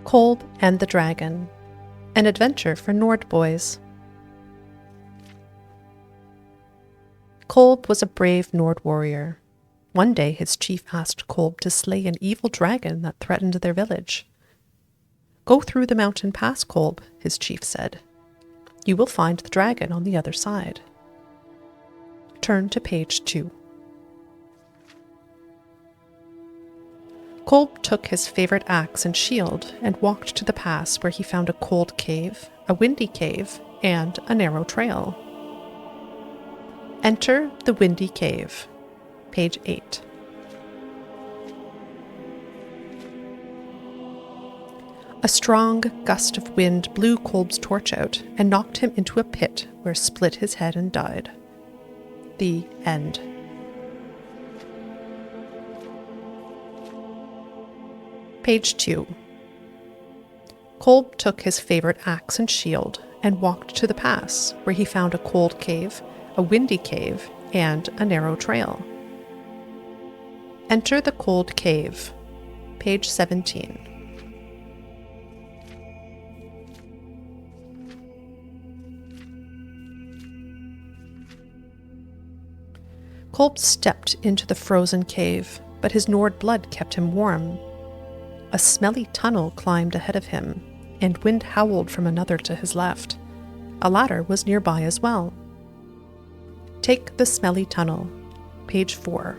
Kolb and the Dragon, an adventure for Nord boys. Kolb was a brave Nord warrior. One day his chief asked Kolb to slay an evil dragon that threatened their village. "Go through the mountain pass, Kolb," his chief said. "You will find the dragon on the other side." Turn to page 2. Kolb took his favorite axe and shield and walked to the pass, where he found a cold cave, a windy cave, and a narrow trail. Enter the windy cave. Page 8. A strong gust of wind blew Kolb's torch out and knocked him into a pit where split his head and died. The end. Page 2. Kolb took his favorite axe and shield and walked to the pass, where he found a cold cave, a windy cave, and a narrow trail. Enter the cold cave. Page 17. Kolb stepped into the frozen cave, but his Nord blood kept him warm. A smelly tunnel climbed ahead of him, and wind howled from another to his left. A ladder was nearby as well. Take the smelly tunnel. Page 4.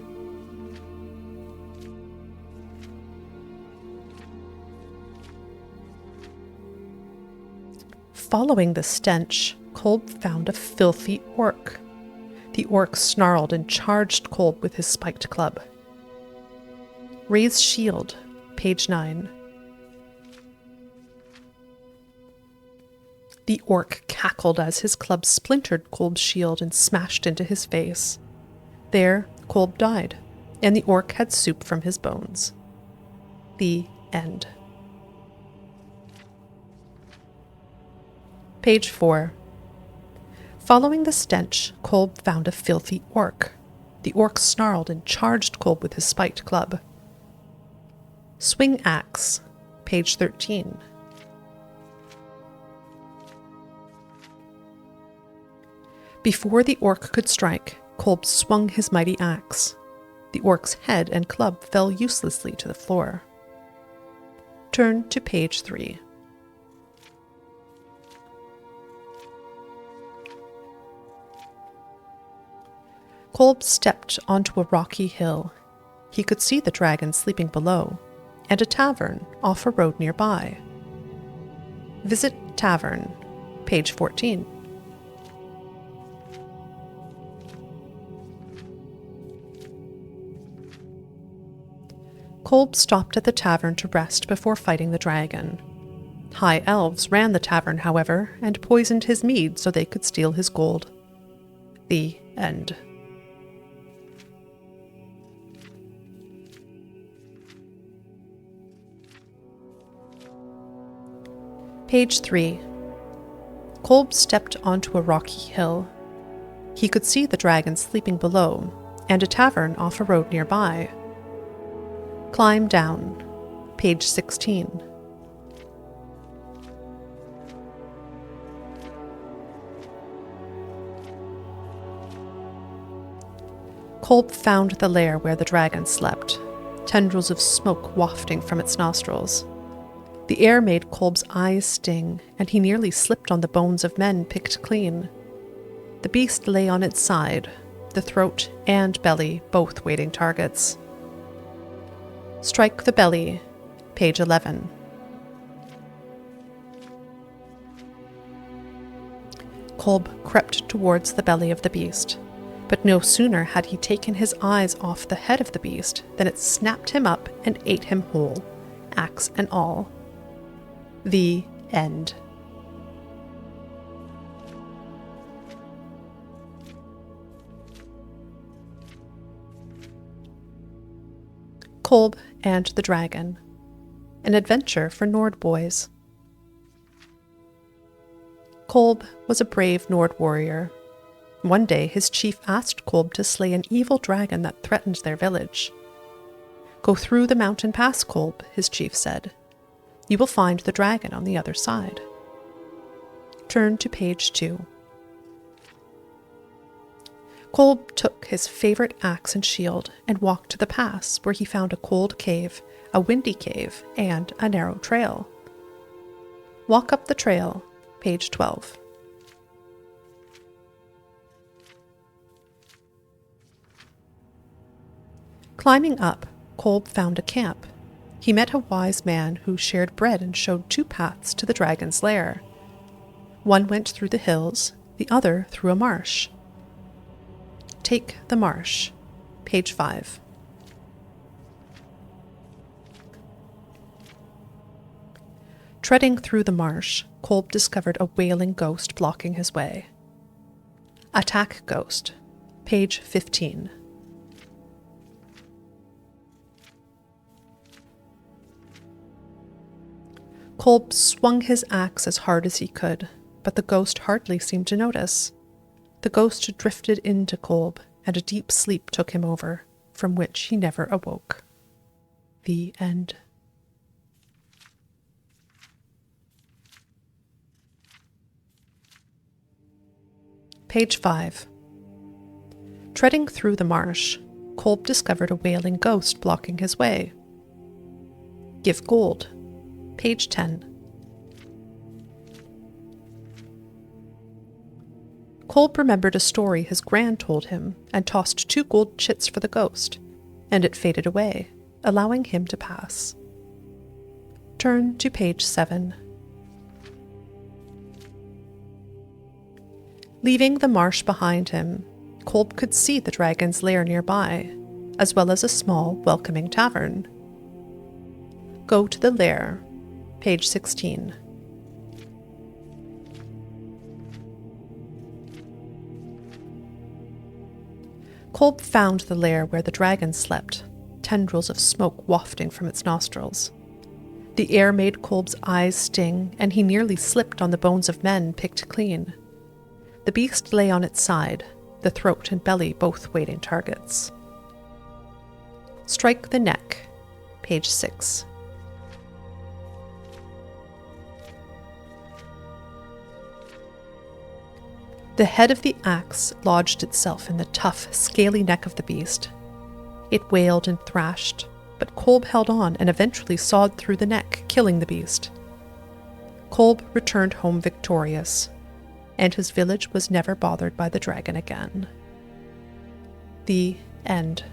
Following the stench, Kolb found a filthy orc. The orc snarled and charged Kolb with his spiked club. Raise shield. Page 9. The orc cackled as his club splintered Kolb's shield and smashed into his face. There, Kolb died, and the orc had soup from his bones. The end. Page 4. Following the stench, Kolb found a filthy orc. The orc snarled and charged Kolb with his spiked club. Swing axe. Page 13. Before the orc could strike, Kolb swung his mighty axe. The orc's head and club fell uselessly to the floor. Turn to page 3. Kolb stepped onto a rocky hill. He could see the dragon sleeping below, and a tavern off a road nearby. Visit tavern. Page 14. Kolb stopped at the tavern to rest before fighting the dragon. High elves ran the tavern, however, and poisoned his mead so they could steal his gold. The end. Page 3. Kolb stepped onto a rocky hill. He could see the dragon sleeping below, and a tavern off a road nearby. Climb down. Page 16. Kolb found the lair where the dragon slept, tendrils of smoke wafting from its nostrils. The air made Kolb's eyes sting, and he nearly slipped on the bones of men picked clean. The beast lay on its side, the throat and belly both waiting targets. Strike the belly. Page 11. Kolb crept towards the belly of the beast, but no sooner had he taken his eyes off the head of the beast than it snapped him up and ate him whole, axe and all. The end. Kolb and the Dragon, an adventure for Nord boys. Kolb was a brave Nord warrior. One day his chief asked Kolb to slay an evil dragon that threatened their village. "Go through the mountain pass, Kolb," his chief said. You will find the dragon on the other side. Turn to page 2. Kolb took his favorite axe and shield and walked to the pass, where he found a cold cave, a windy cave, and a narrow trail. Walk up the trail, page 12. Climbing up, Kolb found a camp. He met a wise man who shared bread and showed 2 paths to the dragon's lair. One went through the hills, the other through a marsh. Take the marsh, page 5. Treading through the marsh, Kolb discovered a wailing ghost blocking his way. Attack ghost, page 15. Kolb swung his axe as hard as he could, but the ghost hardly seemed to notice. The ghost drifted into Kolb, and a deep sleep took him over, from which he never awoke. The end. Page 5. Treading through the marsh, Kolb discovered a wailing ghost blocking his way. Give gold. Page 10. Kolb remembered a story his gran told him and tossed 2 gold chits for the ghost, and it faded away, allowing him to pass. Turn to page 7. Leaving the marsh behind him, Kolb could see the dragon's lair nearby, as well as a small, welcoming tavern. Go to the lair, page 16. Kolb found the lair where the dragon slept, tendrils of smoke wafting from its nostrils. The air made Kolb's eyes sting, and he nearly slipped on the bones of men picked clean. The beast lay on its side, the throat and belly both waiting targets. Strike the neck, page 6. The head of the axe lodged itself in the tough, scaly neck of the beast. It wailed and thrashed, but Kolb held on and eventually sawed through the neck, killing the beast. Kolb returned home victorious, and his village was never bothered by the dragon again. The end.